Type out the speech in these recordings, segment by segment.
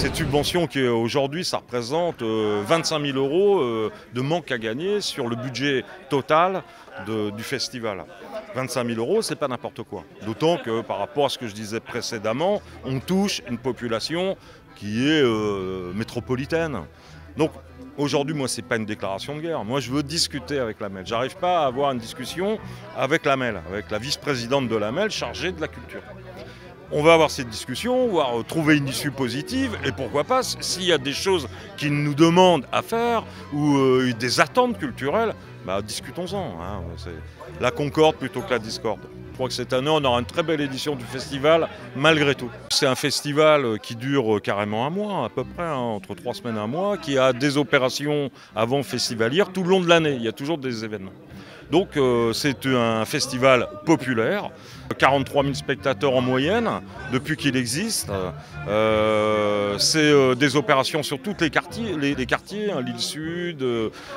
Cette subvention qui aujourd'hui, ça représente 25 000 € de manque à gagner sur le budget total du festival. 25 000 €, c'est pas n'importe quoi. D'autant que par rapport à ce que je disais précédemment, on touche une population qui est métropolitaine. Donc aujourd'hui, moi, c'est pas une déclaration de guerre. Moi, je veux discuter avec l'AMEL. J'arrive pas à avoir une discussion avec l'AMEL, avec la vice-présidente de l'AMEL chargée de la culture. On va avoir cette discussion, voir trouver une issue positive, et pourquoi pas, s'il y a des choses qu'ils nous demandent à faire, ou des attentes culturelles, bah, discutons-en. Hein. C'est la concorde plutôt que la discorde. Je crois que cette année, on aura une très belle édition du festival, malgré tout. C'est un festival qui dure carrément un mois, à peu près, hein, entre 3 semaines et un mois, qui a des opérations avant festivalières tout le long de l'année. Il y a toujours des événements. Donc c'est un festival populaire, 43 000 spectateurs en moyenne depuis qu'il existe. C'est des opérations sur tous les quartiers, hein, l'île Sud,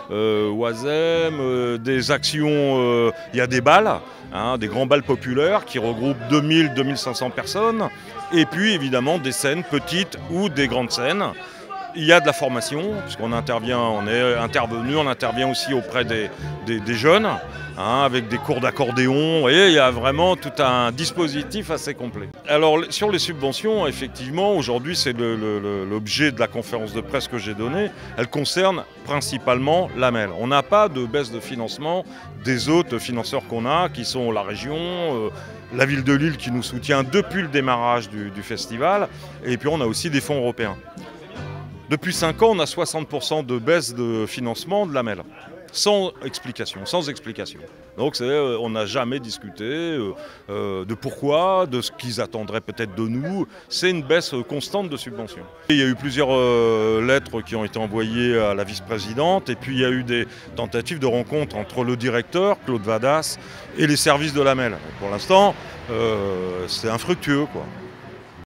Oisem, des actions, il y a des balles, hein, des grands bals populaires qui regroupent 2000-2500 personnes, et puis évidemment des scènes petites ou des grandes scènes. Il y a de la formation, puisqu'on intervient, on est intervenu, on intervient aussi auprès des jeunes, hein, avec des cours d'accordéon, et il y a vraiment tout un dispositif assez complet. Alors sur les subventions, effectivement, aujourd'hui c'est l'objet de la conférence de presse que j'ai donnée, elle concerne principalement l'AMEL. On n'a pas de baisse de financement des autres financeurs qu'on a, qui sont la région, la ville de Lille qui nous soutient depuis le démarrage du festival, et puis on a aussi des fonds européens. Depuis 5 ans, on a 60% de baisse de financement de l'AMEL, sans explication. Donc on n'a jamais discuté de pourquoi, de ce qu'ils attendraient peut-être de nous. C'est une baisse constante de subventions. Il y a eu plusieurs lettres qui ont été envoyées à la vice-présidente, et puis il y a eu des tentatives de rencontre entre le directeur, Claude Vadas, et les services de l'AMEL. Pour l'instant, c'est infructueux, quoi.